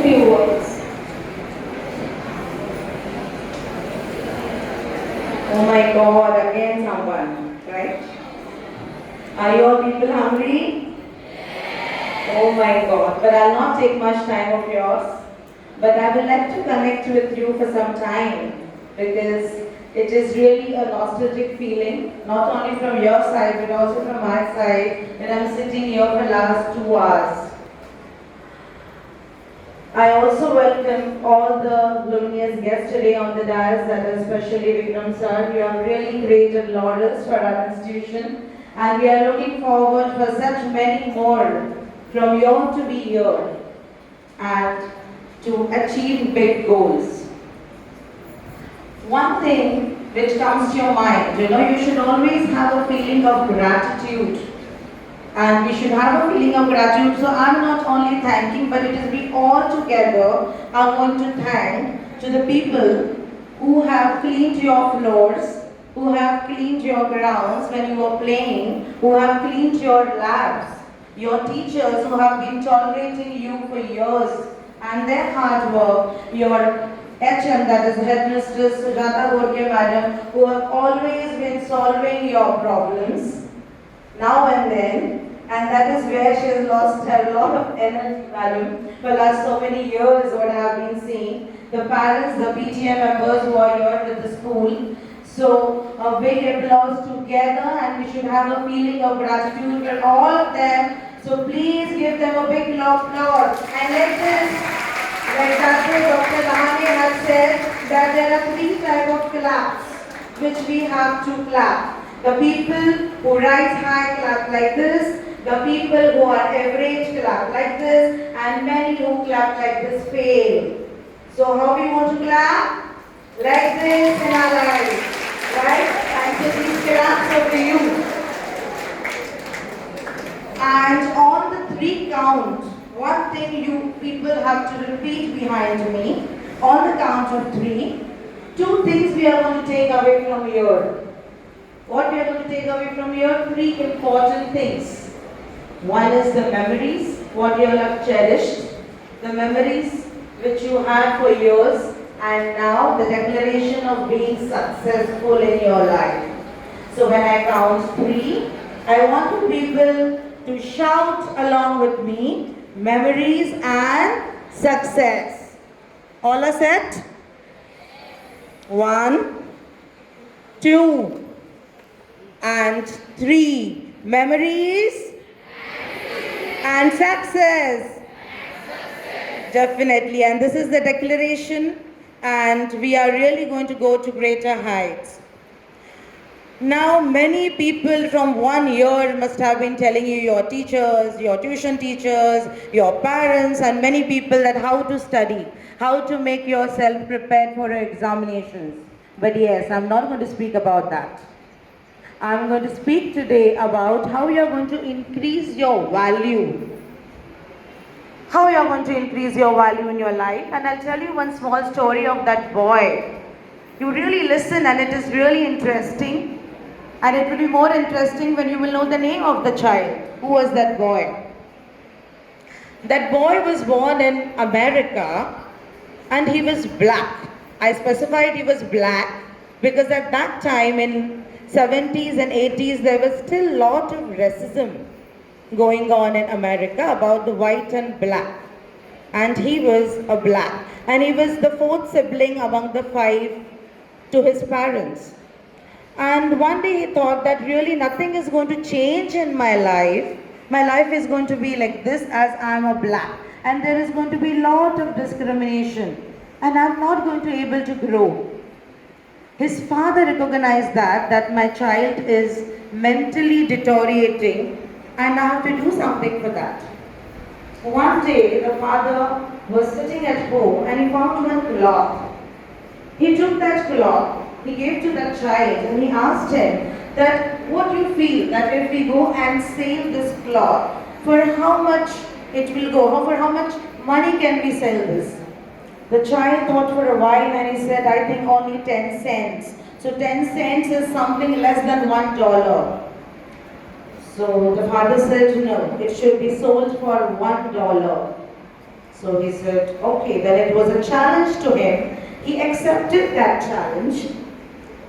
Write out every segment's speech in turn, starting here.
few words. Oh my God, again someone, right? Are you all people hungry? Oh my God, but I'll not take much time of yours. But I would like to connect with you for some time because it is really a nostalgic feeling, not only from your side but also from my side when I'm sitting here for the last 2 hours. I also welcome all the luminous guests today on the dais, that is especially Vikram sir. You have really created laurels for our institution and we are looking forward for such many more from year to be here and to achieve big goals. One thing which comes to your mind, you should always have a feeling of gratitude. And we should have a feeling of gratitude. So I'm not only thanking, but it is we all together are going to thank to the people who have cleaned your floors, who have cleaned your grounds when you were playing, who have cleaned your labs, your teachers who have been tolerating you for years and their hard work, your HM, that is Headmistress Sujata Gorke Madam, who have always been solving your problems now and then. And that is where she has lost her lot of energy value for last so many years, what I have been seeing. The parents, the PTA members who are here with the school. So a big applause together and we should have a feeling of gratitude for all of them. So please give them a big applause. And let this, like Dr. Lahane has said, that there are 3 types of claps which we have to clap. The people who rise high clap like this. The people who are average clap like this and many who clap like this fail. So how we want to clap? Like this in our lives. Right? And so these claps over to you. And on the 3 count, one thing you people have to repeat behind me. On the count of 3, 2 things we are going to take away from here. What we are going to take away from here? 3 important things. One is the memories, what you all have cherished, the memories which you had for years, and now the declaration of being successful in your life. So when I count 3, I want you people to shout along with me, memories and success. All are set? 1, 2, and 3. Memories and success. Definitely, and this is the declaration and we are really going to go to greater heights. Now many people from 1 year must have been telling you, your teachers, your tuition teachers, your parents and many people that how to study, how to make yourself prepared for your examinations. But yes, I'm not going to speak about that. I'm going to speak today about how you're going to increase your value. How you're going to increase your value in your life. And I'll tell you one small story of that boy. You really listen and it is really interesting. And it will be more interesting when you will know the name of the child. Who was that boy? That boy was born in America and he was black. I specified he was black because at that time in 70s and 80s there was still a lot of racism going on in America about the white and black. And he was a black. And he was the 4th sibling among the 5 to his parents. And one day he thought that really nothing is going to change in my life. My life is going to be like this as I'm a black. And there is going to be a lot of discrimination. And I'm not going to be able to grow. His father recognized that my child is mentally deteriorating and I have to do something for that. One day the father was sitting at home and he found one cloth. He took that cloth, he gave to that child and he asked him that what you feel that if we go and sell this cloth, for how much it will go, for how much money can we sell this? The child thought for a while and he said, I think only 10 cents. So 10 cents is something less than $1. So the father said, no, it should be sold for $1. So he said, okay, then it was a challenge to him. He accepted that challenge.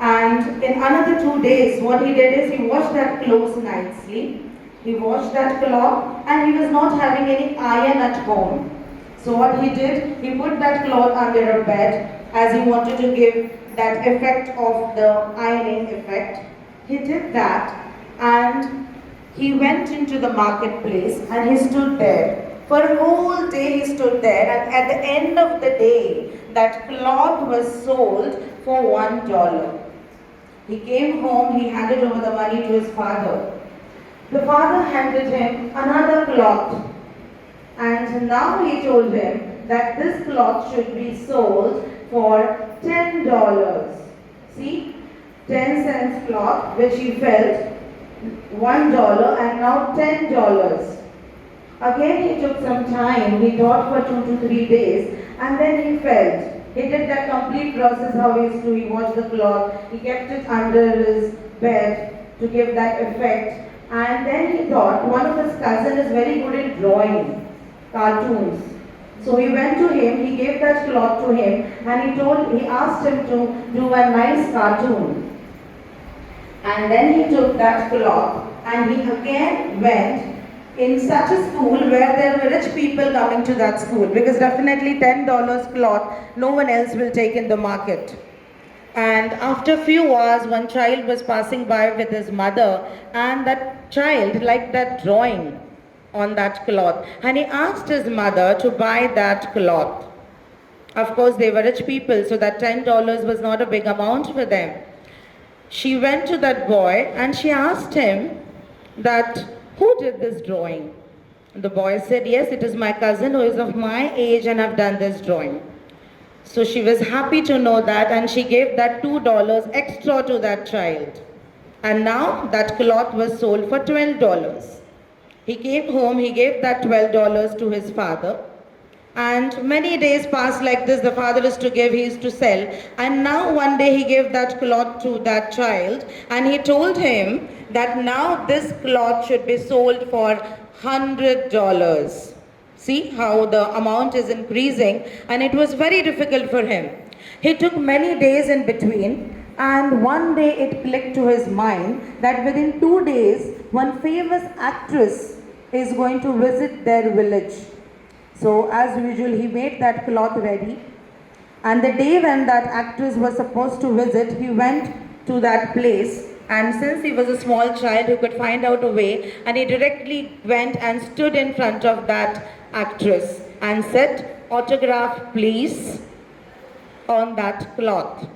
And in another 2 days, what he did is he washed that clothes nicely. He washed that cloth and he was not having any iron at home. So what he did, he put that cloth under a bed as he wanted to give that effect of the ironing effect. He did that and he went into the marketplace and he stood there. For a whole day he stood there, and at the end of the day, that cloth was sold for $1. He came home, he handed over the money to his father. The father handed him another cloth, and now he told him that this cloth should be sold for $10. See, 10 cents cloth which he felt $1 and now $10. Again he took some time, he thought for 2 to 3 days, and then he felt. He did that complete process how he used to. He washed the cloth, he kept it under his bed to give that effect. And then he thought one of his cousins is very good in drawing cartoons. So he went to him, he gave that cloth to him, and he asked him to do a nice cartoon. And then he took that cloth and he again went in such a school where there were rich people coming to that school, because definitely $10 cloth no one else will take in the market. And after a few hours, one child was passing by with his mother, and that child liked that drawing on that cloth, and he asked his mother to buy that cloth. Of course, they were rich people, so that $10 was not a big amount for them. She went to that boy and she asked him that, who did this drawing? The boy said, yes, it is my cousin who is of my age and have done this drawing. So she was happy to know that, and she gave that $2 extra to that child. And now that cloth was sold for $12. He came home, he gave that $12 to his father. And many days passed like this. The father used to give, he used to sell. And now one day he gave that cloth to that child, and he told him that now this cloth should be sold for $100. See how the amount is increasing, and it was very difficult for him. He took many days in between, and one day it clicked to his mind that within 2 days, one famous actress is going to visit their village. So as usual, he made that cloth ready, and the day when that actress was supposed to visit, he went to that place. And since he was a small child who could find out a way, and he directly went and stood in front of that actress and said, autograph please, on that cloth.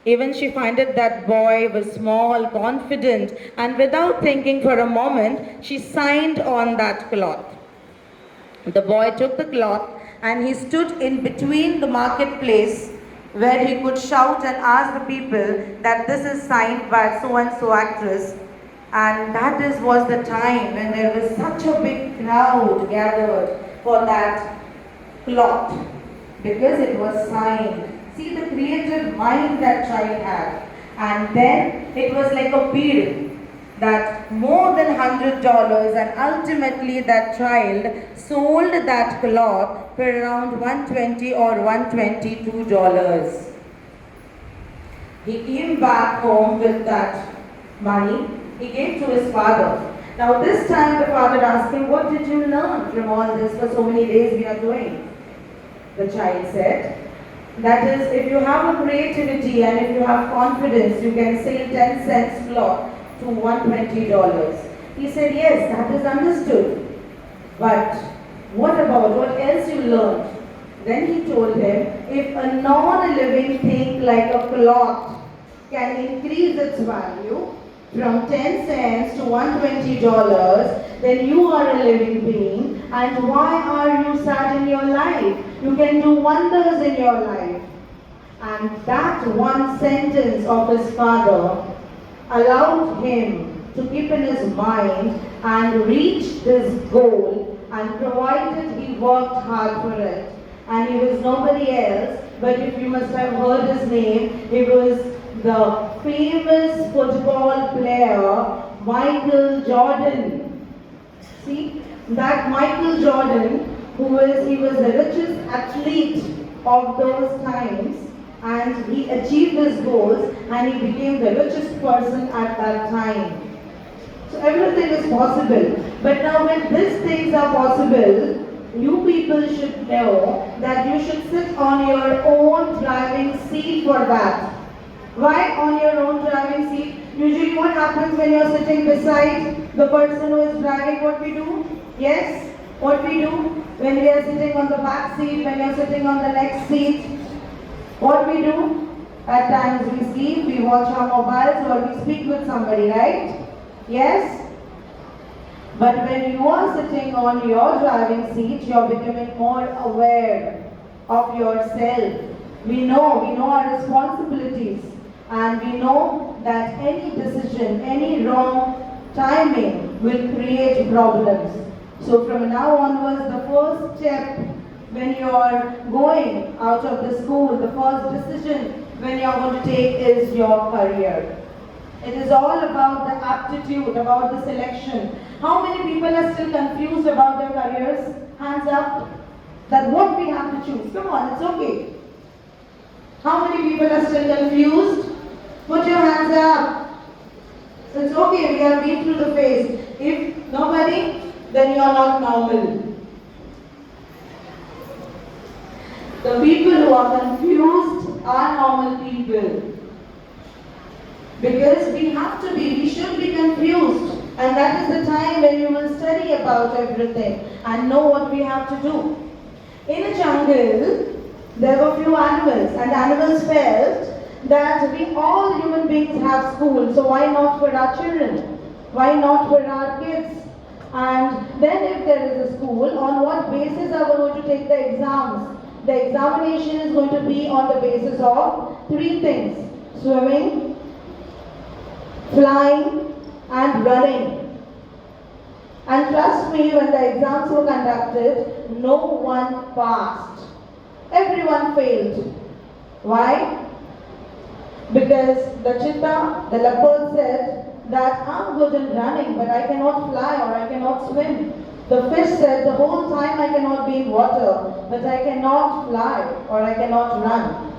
Even she found it that boy was small, confident, and without thinking for a moment, she signed on that cloth. The boy took the cloth and he stood in between the marketplace where he could shout and ask the people that this is signed by so-and-so actress. And was the time when there was such a big crowd gathered for that cloth, because it was signed. See the creative mind that child had. And then it was like a bid that more than $100, and ultimately that child sold that cloth for around $120 or $122. He came back home with that money. He gave to his father. Now this time the father asked him, what did you learn from all this for so many days we are doing? The child said, that is, if you have a creativity and if you have confidence, you can sell 10 cents cloth to $120. He said, yes, that is understood. But what else you learned? Then he told him, if a non-living thing like a cloth can increase its value from 10 cents to $120, then you are a living being, and why are you sad in your life? You can do wonders in your life. And that one sentence of his father allowed him to keep in his mind and reach his goal, and provided he worked hard for it. And he was nobody else, but if you must have heard his name, he was the famous football player Michael Jordan. See, that Michael Jordan he was the richest athlete of those times, and he achieved his goals and he became the richest person at that time. So everything is possible. But now when these things are possible, you people should know that you should sit on your own driving seat for that. Why on your own driving seat? Usually what happens when you are sitting beside the person who is driving, what we do? Yes? What we do? When we are sitting on the back seat, when you are sitting on the next seat, what we do? At times we sleep, we watch our mobiles, or we speak with somebody, right? Yes? But when you are sitting on your driving seat, you are becoming more aware of yourself. We know our responsibilities, and we know that any decision, any wrong timing will create problems. So from now onwards, the first step when you are going out of the school, the first decision when you are going to take is your career. It is all about the aptitude, about the selection. How many people are still confused about their careers? Hands up. That what we have to choose. Come on, it's okay. How many people are still confused? Put your hands up. It's okay, we have been through the phase. If nobody, then you are not normal. The people who are confused are normal people. Because we should be confused. And that is the time when you will study about everything and know what we have to do. In a jungle, there were few animals, and animals felt that we all human beings have school, so why not for our children? Why not for our kids? And then if there is a school, on what basis are we going to take the exams? The examination is going to be on the basis of three things: swimming, flying, and running. And trust me, when the exams were conducted, no one passed. Everyone failed. Why? Because the cheetah, the leopard said that I'm good in running, but I cannot fly or I cannot swim. The fish said the whole time I cannot be in water, but I cannot fly or I cannot run.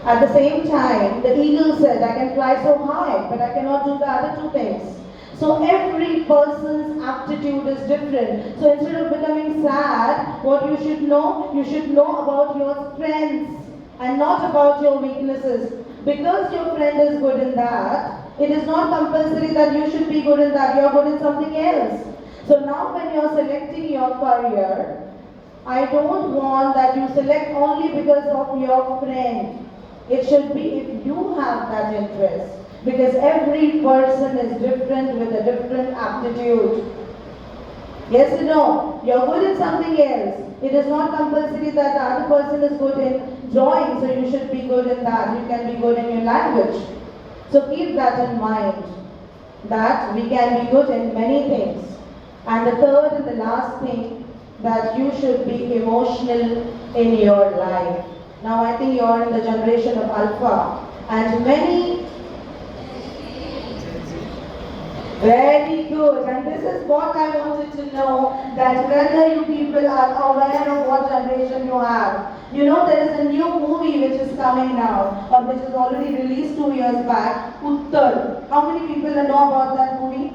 At the same time, the eagle said, I can fly so high, but I cannot do the other two things. So every person's aptitude is different. So instead of becoming sad, what you should know about your strengths and not about your weaknesses. Because your friend is good in that, it is not compulsory that you should be good in that. You are good in something else. So now when you are selecting your career, I don't want that you select only because of your friend. It should be if you have that interest. Because every person is different with a different aptitude. Yes or no? You're good in something else. It is not compulsory that the other person is good in drawing, so you should be good in that. You can be good in your language. So keep that in mind, that we can be good in many things. And the third and the last thing, that you should be emotional in your life. Now I think you are in the generation of Alpha, and many. Very good. And this is what I wanted to know, that whether you people are aware of what generation you have. You know, there is a new movie which is coming now, or which is already released 2 years back, Uttar. How many people know about that movie?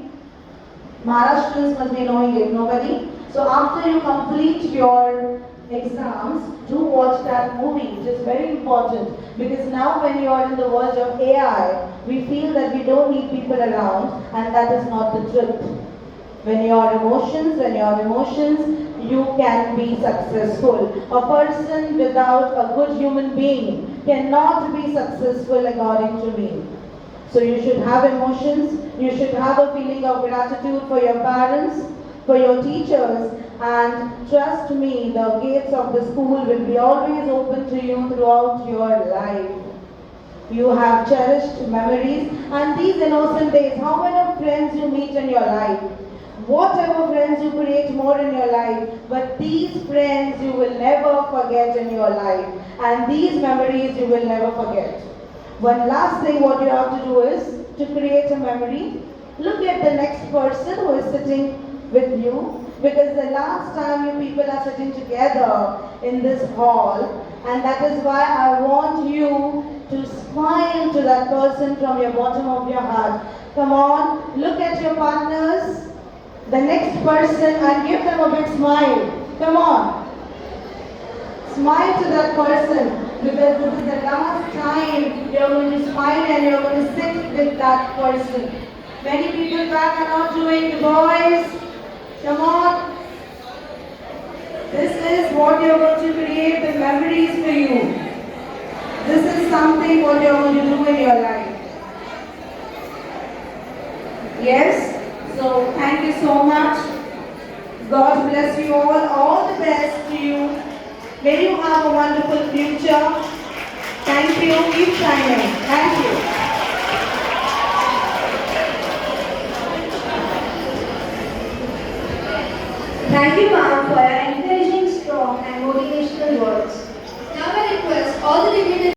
Maharashtrians must be knowing it. Nobody? So after you complete your exams, do watch that movie. It is very important, because now when you are in the world of AI, we feel that we don't need people around, and that is not the truth. When you are emotions, you can be successful. A person without a good human being cannot be successful, according to me. So you should have emotions, you should have a feeling of gratitude for your parents, for your teachers, and trust me, the gates of the school will be always open to you throughout your life. You have cherished memories, and these innocent days, how many friends you meet in your life? Whatever friends you create more in your life, but these friends you will never forget in your life, and these memories you will never forget. One last thing what you have to do is to create a memory. Look at the next person who is sitting with you. because the last time you people are sitting together in this hall, and that is why I want you to smile to that person from your bottom of your heart. Come on, look at your partners, the next person, and give them a big smile. Come on. Smile to that person, because this is the last time you're going to smile and you're going to sit with that person. Many people back are not doing it, boys. Come on. This is what you're going to create the memories for you. This is something what you're going to do in your life. Yes? So thank you so much. God bless you all the best to you. May you have a wonderful future. Thank you. Keep shining. Thank you. Thank you, ma'am, for